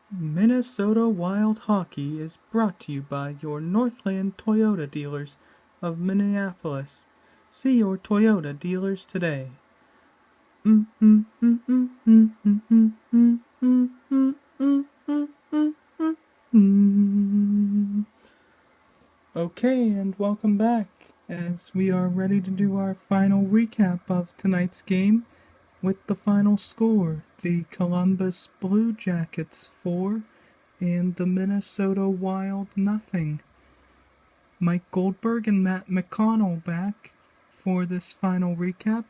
Minnesota Wild Hockey is brought to you by your Northland Toyota dealers of Minneapolis. See your Toyota dealers today. Okay, and welcome back as we are ready to do our final recap of tonight's game with the final score. The Columbus Blue Jackets 4 and the Minnesota Wild nothing. Mike Goldberg and Matt McConnell back for this final recap.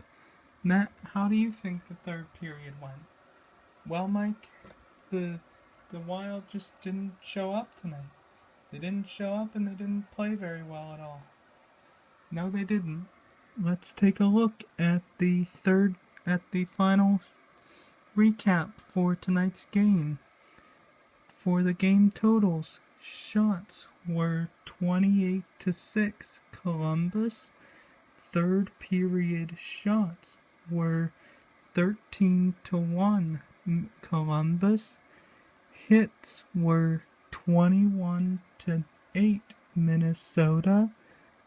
Matt, how do you think the third period went? Well, Mike, the Wild just didn't show up tonight. They didn't show up and they didn't play very well at all. No, they didn't. Let's take a look at the final recap for tonight's game. For the game totals, shots were 28-6 Columbus. Third period shots were 13-1 Columbus. Hits were 21-8 Minnesota.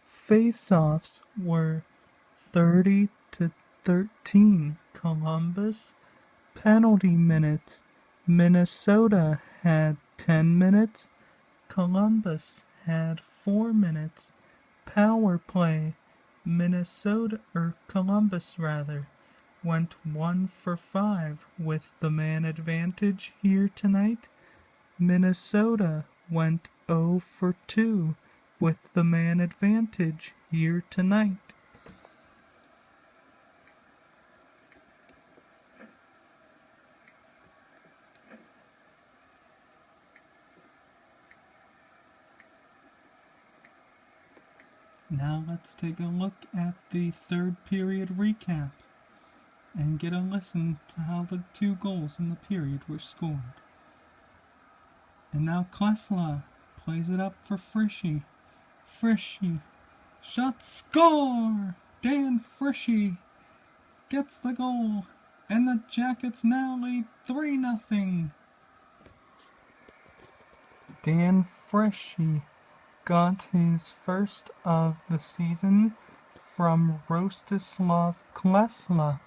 Face-offs were 30-13 Columbus. Penalty minutes, Minnesota had 10 minutes, Columbus had 4 minutes. Power play, Columbus went 1 for 5 with the man advantage here tonight. Minnesota went 0 for 2 with the man advantage here tonight. Now let's take a look at the third period recap and get a listen to how the 2 goals in the period were scored. And now Klesla plays it up for Frischy. Frischy, shot, score! Dan Frischy gets the goal, and the Jackets now lead 3-0. Dan Frischy got his first of the season from Rostislav Klesla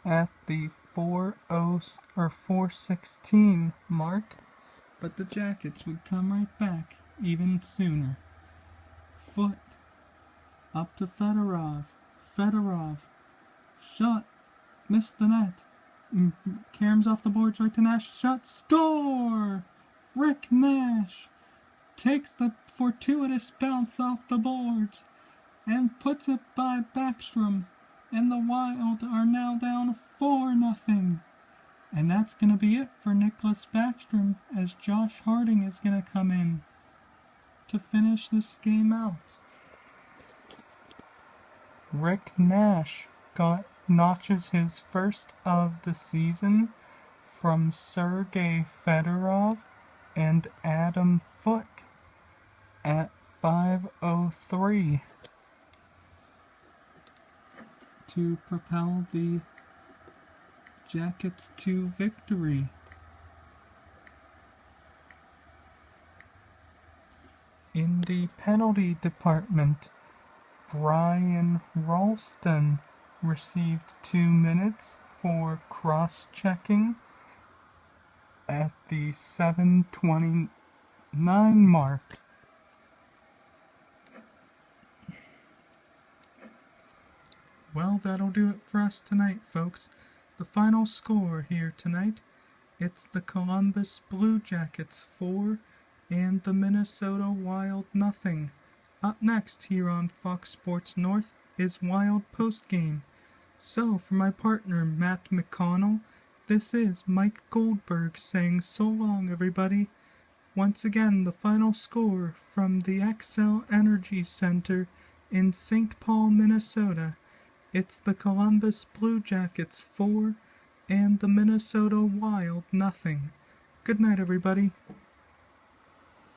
at the 4:16 mark, but the Jackets would come right back even sooner. Foot up to Fedorov. Fedorov shot, missed the net. Karam's the boards right to Nash. Shot, score! Rick Nash takes the fortuitous bounce off the boards and puts it by Backstrom, and the Wild are now down 4-0. And that's going to be it for Nicklas Backstrom, as Josh Harding is going to come in to finish this game out. Rick Nash notches his first of the season from Sergei Fedorov and Adam Foote at 5:03 to propel the Jackets to victory. In the penalty department, Brian Ralston received 2 minutes for cross-checking at the 7:29 mark. Well, that'll do it for us tonight, folks. The final score here tonight, it's the Columbus Blue Jackets 4 and the Minnesota Wild nothing. Up next here on Fox Sports North is Wild Postgame. So, for my partner Matt McConnell, this is Mike Goldberg saying so long, everybody. Once again, the final score from the Xcel Energy Center in St. Paul, Minnesota. It's the Columbus Blue Jackets 4 and the Minnesota Wild nothing. Good night, everybody.